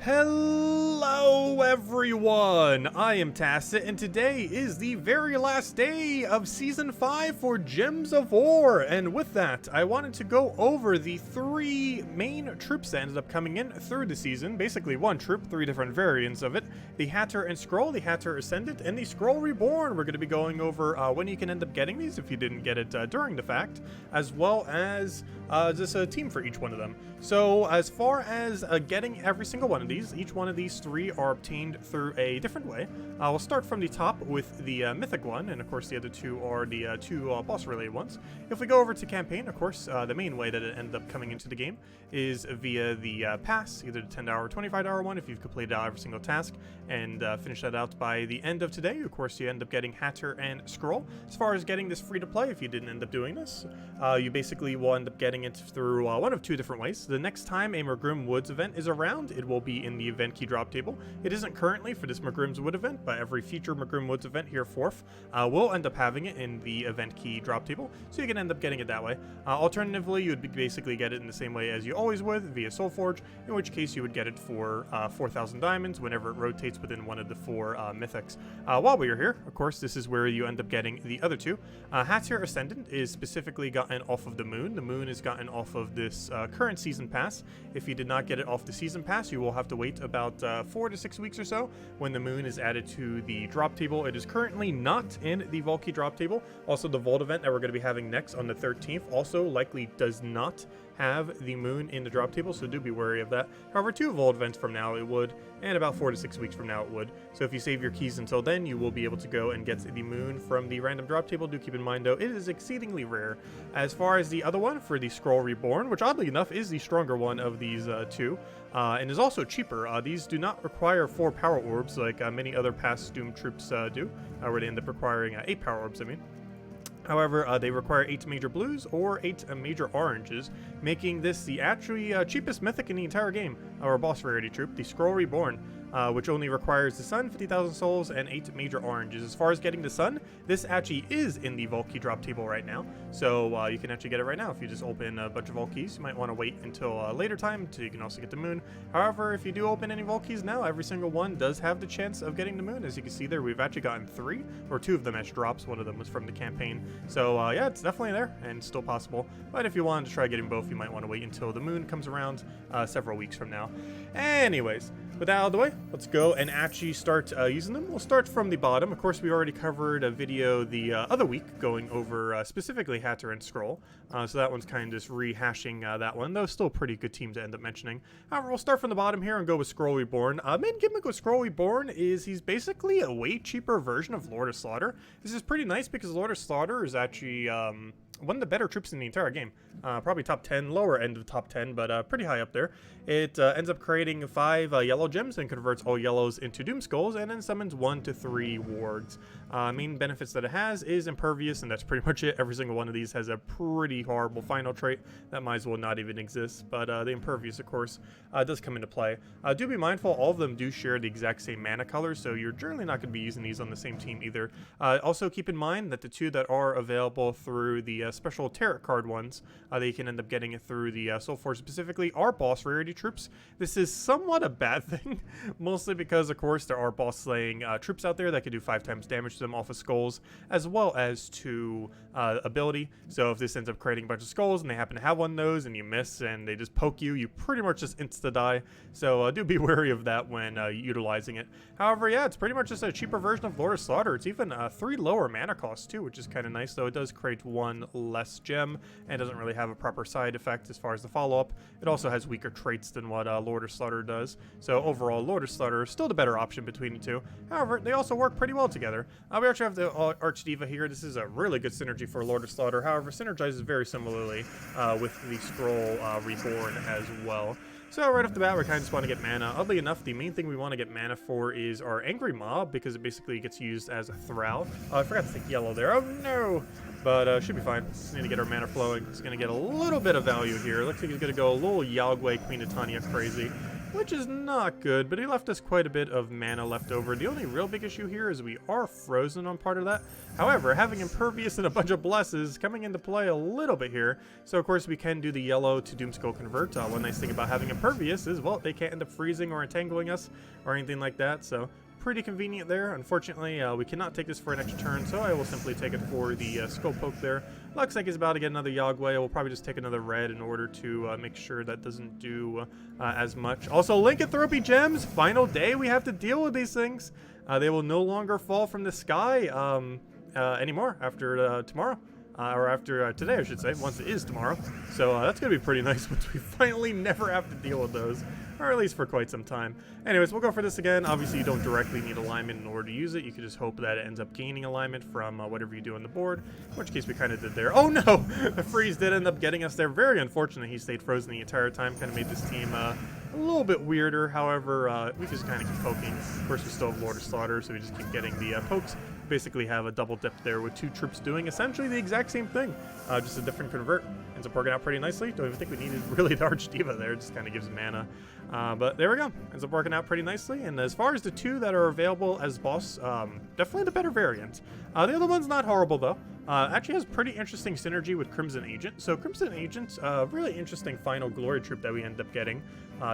Hello everyone, I am Tacit, and today is the very last day of Season 5 for Gems of War, and with that, I wanted to go over the three main troops that ended up coming in through the season. Basically one troop, three different variants of it: the Hatir and Skroll, the Hatir Ascendant, and the Skroll Reborn. We're going to be going over when you can end up getting these if you didn't get it during the fact, as well as just a team for each one of them. So as far as getting every single one of these, each one of these three are obtained through a different way. We'll start from the top with the mythic one, and of course the other two are the two boss related ones. If we go over to campaign, of course the main way that it ended up coming into the game is via the pass, either the $10 or $25 one if you've completed every single task and finish that out by the end of today. Of course you end up getting Hatir and Skroll. As far as getting this free to play, if you didn't end up doing this, you basically will end up getting it through one of two different ways. The next time a Magrim Woods event is around, it will be in the event key drop table. It isn't currently for this Magrim's Wood event, but every future Magrim Woods event here forth will end up having it in the event key drop table, so you can end up getting it that way. Alternatively, you would basically get it in the same way as you always would, via Soulforge, in which case you would get it for 4,000 diamonds whenever it rotates within one of the four mythics. While we are here, of course, this is where you end up getting the other two. Hatir Ascendant is specifically gotten off of the moon. The moon is gotten off of this current season pass. If you did not get it off the season pass, you will have to wait about 4 to 6 weeks or so when the moon is added to the drop table. It is currently not in the Vault Key drop table. Also, the Vault event that we're going to be having next on the 13th also likely does not have the moon in the drop table, so do be wary of that. However, 2 Vault events from now it would, and about 4 to 6 weeks from now it would. So if you save your keys until then, you will be able to go and get the moon from the random drop table. Do keep in mind though, it is exceedingly rare. As far as the other one, for the Skroll Reborn, which oddly enough is the stronger one of these two, and is also cheaper. These do not require 4 power orbs like many other past Doom troops do, where they end up requiring 8 power orbs, I mean. However, they require 8 major blues or 8 major oranges, making this the actually cheapest mythic in the entire game, or boss rarity troop, the Skroll Reborn, which only requires the sun, 50,000 souls, and 8 major oranges. As far as getting the sun, this actually is in the Vault Key drop table right now, so you can actually get it right now. If you just open a bunch of Vault Keys, you might want to wait until a later time so you can also get the moon. However, if you do open any Vault Keys now, every single one does have the chance of getting the moon. As you can see there, we've actually gotten 3, or 2 of them as drops. One of them was from the campaign. So yeah, it's definitely there and still possible. But if you wanted to try getting both, you might want to wait until the moon comes around several weeks from now. Anyways, with that out of the way, let's go and actually start using them. We'll start from the bottom. Of course, we already covered a video the other week going over specifically Hatir and Skroll. So that one's kind of just rehashing that one, though still a pretty good team to end up mentioning. However, we'll start from the bottom here and go with Skroll Reborn. Main gimmick with Skroll Reborn is he's basically a way cheaper version of Lord of Slaughter. This is pretty nice because Lord of Slaughter is actually one of the better troops in the entire game. Probably top 10, lower end of top 10, but pretty high up there. It ends up creating 5 yellow gems and converts all yellows into Doom Skulls, and then summons 1 to 3 wards. Main benefits that it has is impervious, and that's pretty much it. Every single one of these has a pretty horrible final trait that might as well not even exist, but the impervious, of course, does come into play. Do be mindful, all of them do share the exact same mana color, so you're generally not going to be using these on the same team either. Also keep in mind that the 2 that are available through the special tarot card ones that you can end up getting it through the Soulforge specifically are boss rarity troops. This is somewhat a bad thing, mostly because of course there are boss slaying troops out there that can do 5 times damage to them off of skulls, as well as to ability. So if this ends up creating a bunch of skulls and they happen to have one of those and you miss and they just poke you, you pretty much just insta die. So do be wary of that when utilizing it. However, yeah, it's pretty much just a cheaper version of Lord of Slaughter. It's even 3 lower mana costs too, which is kind of nice, though it does create 1 less gem and doesn't really have a proper side effect as far as the follow-up. It also has weaker traits than what Lord of Slaughter does. So overall, Lord of Slaughter is still the better option between the two. However, they also work pretty well together. We actually have the Archdiva here. This is a really good synergy for Lord of Slaughter. However, synergizes very similarly with the Skroll Reborn as well. So right off the bat, we kind of just want to get mana. Oddly enough, the main thing we want to get mana for is our Angry Mob, because it basically gets used as a Thrall. I forgot to take yellow there. Oh no! But should be fine. Just need to get our mana flowing. It's going to get a little bit of value here. Looks like he's going to go a little Yagwe Queen of Tanya crazy. which is not good, but he left us quite a bit of mana left over. The only real big issue here is we are frozen on part of that. However, having Impervious and a bunch of Blesses coming into play a little bit here. So, of course, we can do the yellow to Doomskull Convert. One nice thing about having Impervious is, well, they can't end up freezing or entangling us or anything like that, so pretty convenient there. Unfortunately, we cannot take this for an extra turn, so I will simply take it for the Skull Poke there. Looks like he's about to get another Yogway. We'll probably just take another red in order to make sure that doesn't do as much. Also, lycanthropy gems, final day we have to deal with these things. They will no longer fall from the sky anymore after tomorrow. Or after today, I should say, once it is tomorrow. So that's going to be pretty nice once we finally never have to deal with those. Or at least for quite some time. Anyways, we'll go for this again. Obviously, you don't directly need alignment in order to use it. You can just hope that it ends up gaining alignment from whatever you do on the board, in which case we kind of did there. Oh no! The freeze did end up getting us there. Very unfortunate he stayed frozen the entire time. Kind of made this team a little bit weirder. However, we just kind of keep poking. Of course, we still have Lord of Slaughter, so we just keep getting the pokes. Basically have a double dip there with two troops doing essentially the exact same thing, just a different convert. Ends up working out pretty nicely. Don't even think we needed really the Archdiva there. It just kind of gives mana. But there we go. Ends up working out pretty nicely. And as far as the two that are available as boss, definitely the better variant. The other one's not horrible though. Actually has pretty interesting synergy with Crimson Agent. So Crimson Agent, really interesting final glory troop that we end up getting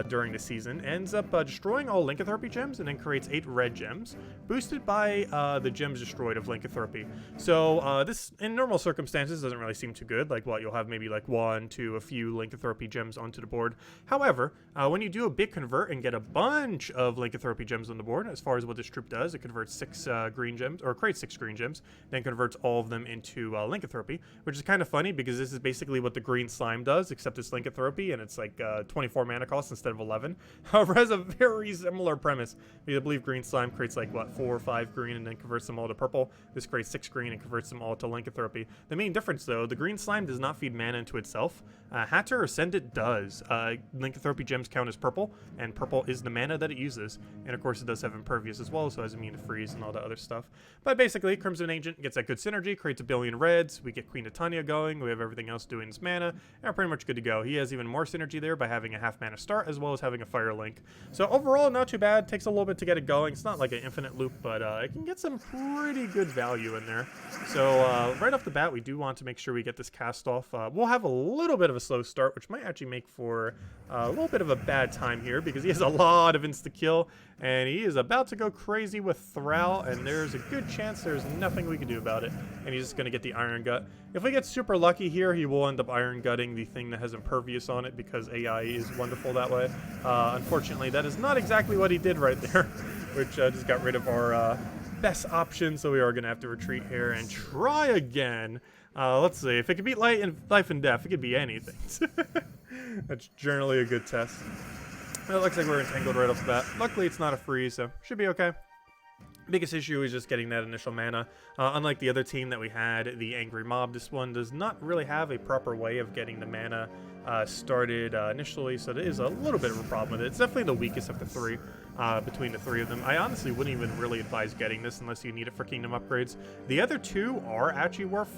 during the season, ends up destroying all lycanthropy gems and then creates 8 red gems, boosted by the gems destroyed of lycanthropy. So this, in normal circumstances, doesn't really seem too good. Like, what, you'll have maybe like 1 to a few lycanthropy gems onto the board. However, when you do a big convert and get a bunch of lycanthropy gems on the board, as far as what this troop does, it converts 6 green gems, or creates 6 green gems, then converts all of them into lycanthropy, which is kind of funny because this is basically what the green slime does, except it's lycanthropy and it's like 24 mana cost instead of 11. However, it has a very similar premise. I believe green slime creates like, what, 4 or 5 green and then converts them all to purple. This creates 6 green and converts them all to lycanthropy. The main difference, though, the green slime does not feed mana into itself. Hatir Ascendant does. Lycanthropy gems count as purple, and purple is the mana that it uses. And of course, it does have Impervious as well, so it has immune to freeze and all that other stuff. But basically, Crimson Agent gets that good synergy, creates a billion reds. We get Queen Titania going. We have everything else doing its mana, and we're pretty much good to go. He has even more synergy there by having a half mana start as well as having a fire link. So overall, not too bad. Takes a little bit to get it going. It's not like an infinite loop, but it can get some pretty good value in there. So right off the bat, we do want to make sure we get this cast off. We'll have a little bit of a slow start, which might actually make for a little bit of a bad time here because he has a lot of insta-kill, and he is about to go crazy with Thrall, and there's a good chance there's nothing we can do about it, and he's just going to get the Iron Gut. If we get super lucky here, he will end up Iron Gutting the thing that has Impervious on it because AI is wonderful that way. Unfortunately, that is not exactly what he did right there, which just got rid of our best option, so we are going to have to retreat here and try again. Let's see. If it could beat life and death, it could be anything. That's generally a good test. It looks like we're entangled right off the bat. Luckily, it's not a freeze, so should be okay. Biggest issue is just getting that initial mana. Unlike the other team that we had, the Angry Mob, this one does not really have a proper way of getting the mana started initially, so there is a little bit of a problem with it. It's definitely the weakest of the three, between the three of them. I honestly wouldn't even really advise getting this unless you need it for kingdom upgrades. The other two are actually worth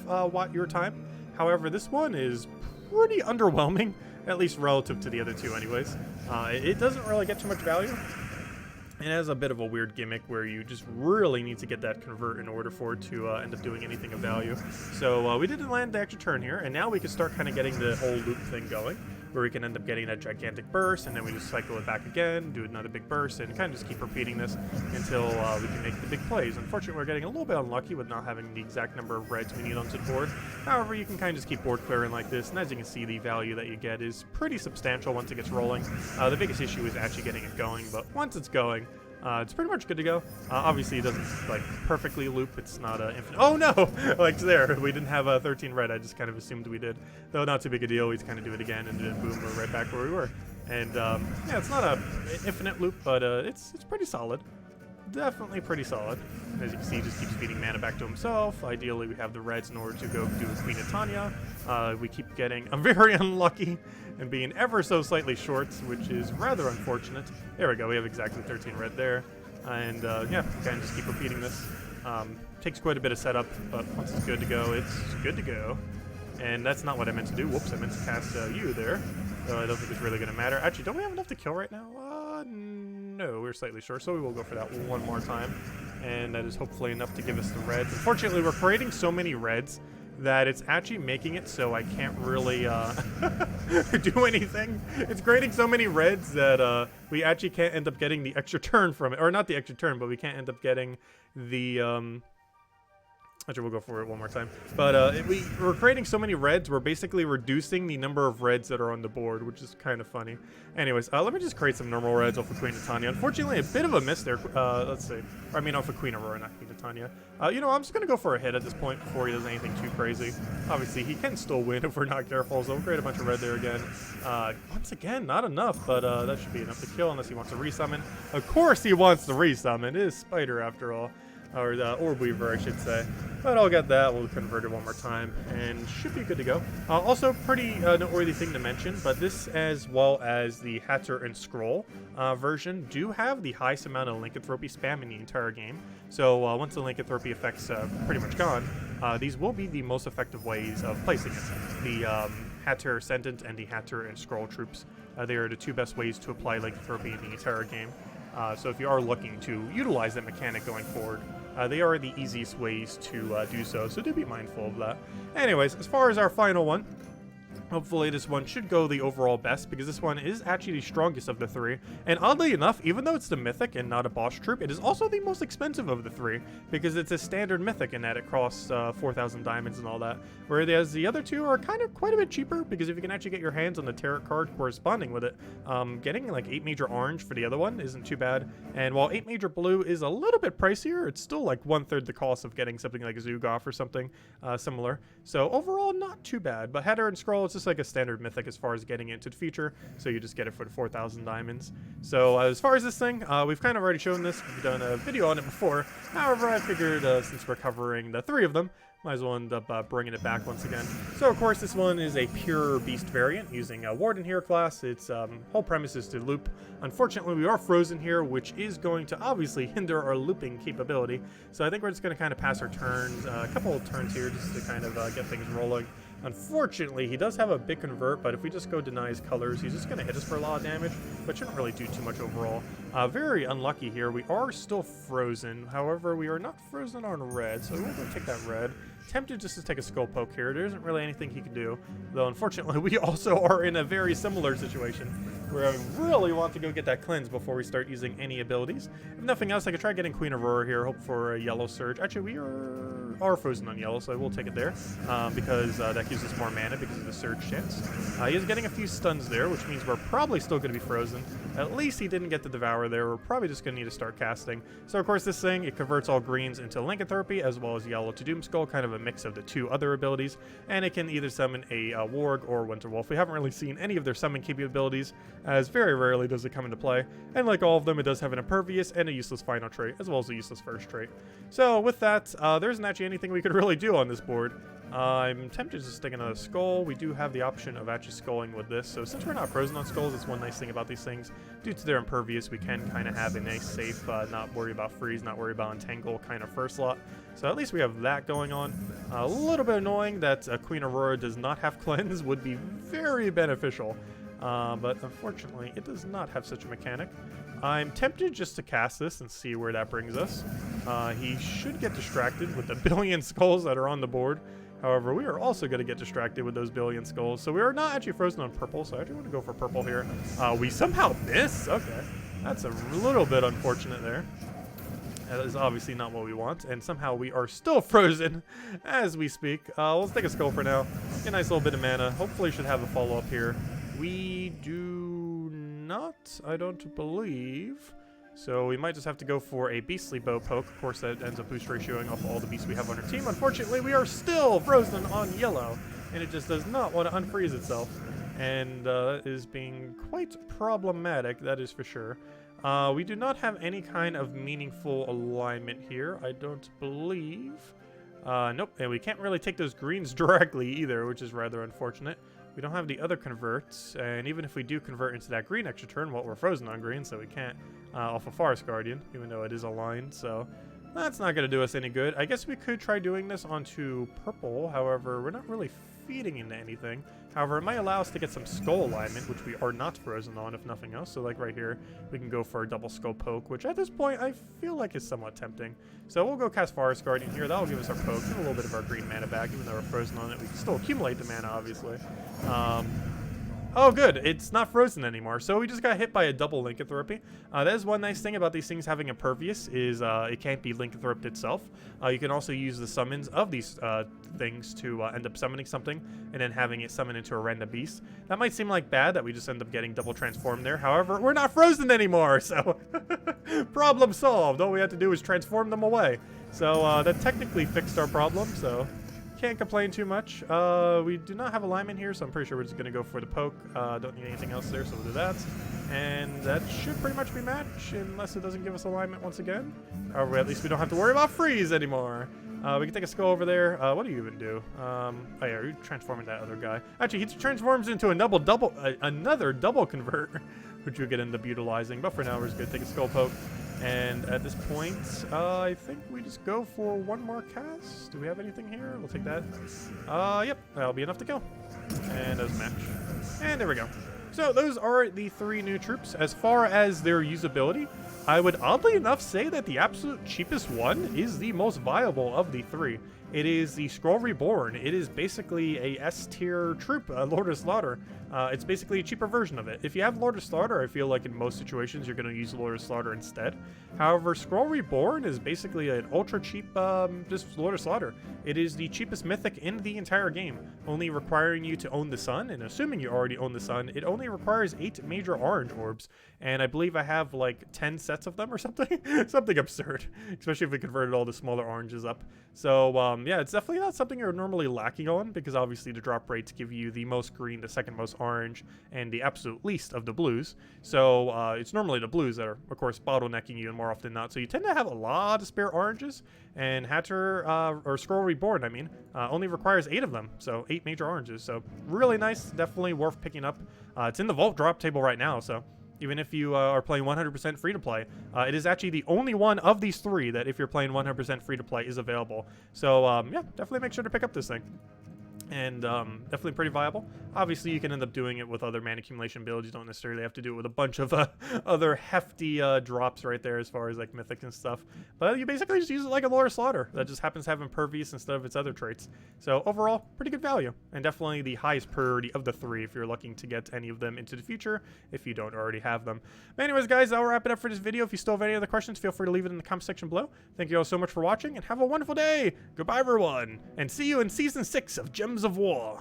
your time. However, this one is pretty underwhelming, at least relative to the other two anyways. It doesn't really get too much value. It has a bit of a weird gimmick where you just really need to get that convert in order for it to end up doing anything of value. So we didn't land the extra turn here, and now we can start kind of getting the whole loop thing going, where we can end up getting that gigantic burst, and then we just cycle it back again, do another big burst, and kind of just keep repeating this until we can make the big plays. Unfortunately, we're getting a little bit unlucky with not having the exact number of reds we need onto the board. However, you can kind of just keep board clearing like this, and as you can see, the value that you get is pretty substantial once it gets rolling. The biggest issue is actually getting it going, but once it's going, it's pretty much good to go. Obviously, it doesn't like perfectly loop. It's not infinite. Oh no! Like there, we didn't have a 13 red. I just kind of assumed we did. Though not too big a deal. We just kind of do it again, and then boom, we're right back where we were. And yeah, it's not a infinite loop, but it's pretty solid. Definitely pretty solid. As you can see, he just keeps feeding mana back to himself. Ideally, we have the reds in order to go do Queen Titania. We keep getting very unlucky and being ever so slightly short, which is rather unfortunate. There we go. We have exactly 13 red there. And yeah, kind of just keep repeating this. Takes quite a bit of setup, but once it's good to go, it's good to go. And that's not what I meant to do. Whoops, I meant to cast you there. So I don't think it's really going to matter. Actually, don't we have enough to kill right now? No, we're slightly short, so we will go for that one more time. And that is hopefully enough to give us the reds. Unfortunately, we're creating so many reds that it's actually making it so I can't really do anything. It's creating so many reds that we actually can't end up getting the extra turn from it. Or not the extra turn, but we can't end up getting the... Actually, we'll go for it one more time. But we're creating so many reds, we're basically reducing the number of reds that are on the board, which is kind of funny. Anyways, let me just create some normal reds off of Queen Titania. Unfortunately, a bit of a miss there. Let's see. I mean, off of Queen Aurora, not Queen Titania. You know, I'm just going to go for a hit at this point before he does anything too crazy. Obviously, he can still win if we're not careful, so we'll create a bunch of red there again. Once again, not enough, but that should be enough to kill unless he wants to resummon. Of course he wants to resummon. It is Spider, after all. Or the Orb Weaver, I should say. But I'll get that. We'll convert it one more time, and should be good to go. Also, pretty noteworthy thing to mention, but this, as well as the Hatir and Skroll version, do have the highest amount of lycanthropy spam in the entire game. So once the lycanthropy effect's pretty much gone, these will be the most effective ways of placing it. The Hatir Ascendant and the Hatir and Skroll troops, they are the two best ways to apply lycanthropy in the entire game. So if you are looking to utilize that mechanic going forward, they are the easiest ways to do so do be mindful of that. Anyways, as far as our final one, hopefully this one should go the overall best, because this one is actually the strongest of the three. And oddly enough, even though it's the mythic and not a boss troop, it is also the most expensive of the three, because it's a standard mythic in that it costs 4,000 diamonds and all that. Whereas the other two are kind of quite a bit cheaper, because if you can actually get your hands on the tarot card corresponding with it, getting like 8 major orange for the other one isn't too bad. And while 8 major blue is a little bit pricier, it's still like 1/3 the cost of getting something like a Zugoff or something similar. So overall, not too bad. But Hatir and Skroll, it's just like a standard mythic as far as getting into the future, so you just get it for the 4,000 diamonds. So as far as this thing, we've kind of already shown this. We've done a video on it before. However, I figured since we're covering the 3 of them, might as well end up bringing it back once again. So of course, this one is a pure beast variant using a Warden Hero class. Its whole premise is to loop. Unfortunately, we are frozen here, which is going to obviously hinder our looping capability. So I think we're just going to kind of pass our turns, a couple of turns here, just to kind of get things rolling. Unfortunately, he does have a big convert, but if we just go deny his colors, he's just going to hit us for a lot of damage, but shouldn't really do too much overall. Very unlucky here. We are still frozen. However, we are not frozen on red, so we will go take that red. Tempted just to take a skull poke here. There isn't really anything he can do, though unfortunately we also are in a very similar situation where I really want to go get that cleanse before we start using any abilities. If nothing else, I could try getting Queen Aurora here, hope for a yellow surge. Actually, we are frozen on yellow, so I will take it there, because that gives us more mana because of the surge chance. He is getting a few stuns there, which means we're probably still going to be frozen. At least he didn't get the Devour there. We're probably just going to need to start casting. So of course this thing, it converts all greens into lycanthropy as well as yellow to Doomskull, kind of a mix of the 2 other abilities, and it can either summon a Warg or Winterwolf. We haven't really seen any of their summon capabilities, as very rarely does it come into play, and like all of them, it does have an impervious and a useless final trait, as well as a useless first trait. So with that, there isn't actually anything we could really do on this board. I'm tempted to stick another skull. We do have the option of actually skulling with this, so since we're not frozen on skulls, it's one nice thing about these things. Due to their impervious, we can kind of have a nice safe, not worry about freeze, not worry about entangle kind of first slot. So at least we have that going on. A little bit annoying that Queen Aurora does not have cleanse, would be very beneficial. But unfortunately, it does not have such a mechanic. I'm tempted just to cast this and see where that brings us. He should get distracted with the billion skulls that are on the board. However, we are also going to get distracted with those billion skulls. So we are not actually frozen on purple, so I actually want to go for purple here. We somehow miss? Okay. That's a little bit unfortunate there. That is obviously not what we want, and somehow we are still frozen as we speak. Let's take a skull for now. Get a nice little bit of mana. Hopefully should have a follow-up here. We do not, I don't believe. So we might just have to go for a beastly bow poke. Of course, that ends up boost ratioing off all the beasts we have on our team. Unfortunately, we are still frozen on yellow, and it just does not want to unfreeze itself. And that is being quite problematic, that is for sure. We do not have any kind of meaningful alignment here, I don't believe. Nope, and we can't really take those greens directly either, which is rather unfortunate. We don't have the other converts, and even if we do convert into that green extra turn, well, we're frozen on green, so we can't off a Forest Guardian, even though it is aligned, so that's not going to do us any good. I guess we could try doing this onto purple, however, we're not really feeding into anything. However, it might allow us to get some skull alignment, which we are not frozen on, if nothing else. So like right here, we can go for a double skull poke, which at this point I feel like is somewhat tempting. So we'll go cast Forest Guardian here. That'll give us our poke, give a little bit of our green mana back. Even though we're frozen on it, we can still accumulate the mana, obviously. Oh, good. It's not frozen anymore. So we just got hit by a double lycanthropy. That is one nice thing about these things having impervious is it can't be lycanthroped itself. You can also use the summons of these things to end up summoning something and then having it summon into a random beast. That might seem like bad that we just end up getting double transformed there. However, we're not frozen anymore, so problem solved. All we had to do was transform them away. So that technically fixed our problem, so can't complain too much. We do not have alignment here, so I'm pretty sure we're just going to go for the poke. Don't need anything else there, so we'll do that. And that should pretty much be match, unless it doesn't give us alignment once again. However, at least we don't have to worry about freeze anymore. We can take a skull over there. What do you even do? Oh yeah, you're transforming that other guy. Actually, he transforms into another double convert, which you'll get end up utilizing. But for now, we're just going to take a skull poke. And at this point, I think we just go for one more cast. Do we have anything here? We'll take that. Yep, that'll be enough to kill. And as a match. And there we go. So those are the 3 new troops. As far as their usability, I would oddly enough say that the absolute cheapest one is the most viable of the 3. It is the Skroll Reborn. It is basically a S-tier troop, Lord of Slaughter. It's basically a cheaper version of it. If you have Lord of Slaughter, I feel like in most situations you're going to use Lord of Slaughter instead. However, Skroll Reborn is basically an ultra cheap just Lord of Slaughter. It is the cheapest mythic in the entire game, only requiring you to own the sun, and assuming you already own the sun, it only requires 8 major orange orbs, and I believe I have like 10 sets of them or something. Something absurd, especially if we converted all the smaller oranges up. So yeah, it's definitely not something you're normally lacking on, because obviously the drop rates give you the most green, the second most orange, and the absolute least of the blues. So it's normally the blues that are, of course, bottlenecking you, and more often than not. So you tend to have a lot of spare oranges, and Hatir, or Skroll Reborn, I mean, only requires 8 of them. So 8 major oranges. So really nice, definitely worth picking up. It's in the vault drop table right now, so even if you are playing 100% free to play, it is actually the only one of these 3 that if you're playing 100% free to play is available. So yeah, definitely make sure to pick up this thing. And definitely pretty viable. Obviously, you can end up doing it with other mana accumulation builds. You don't necessarily have to do it with a bunch of other hefty drops right there as far as like mythics and stuff. But you basically just use it like a Lord of Slaughter that just happens to have impervious instead of its other traits. So overall, pretty good value. And definitely the highest priority of the 3 if you're looking to get any of them into the future if you don't already have them. But anyways, guys, I'll wrap it up for this video. If you still have any other questions, feel free to leave it in the comment section below. Thank you all so much for watching, and have a wonderful day. Goodbye, everyone. And see you in Season 6 of Gems of War.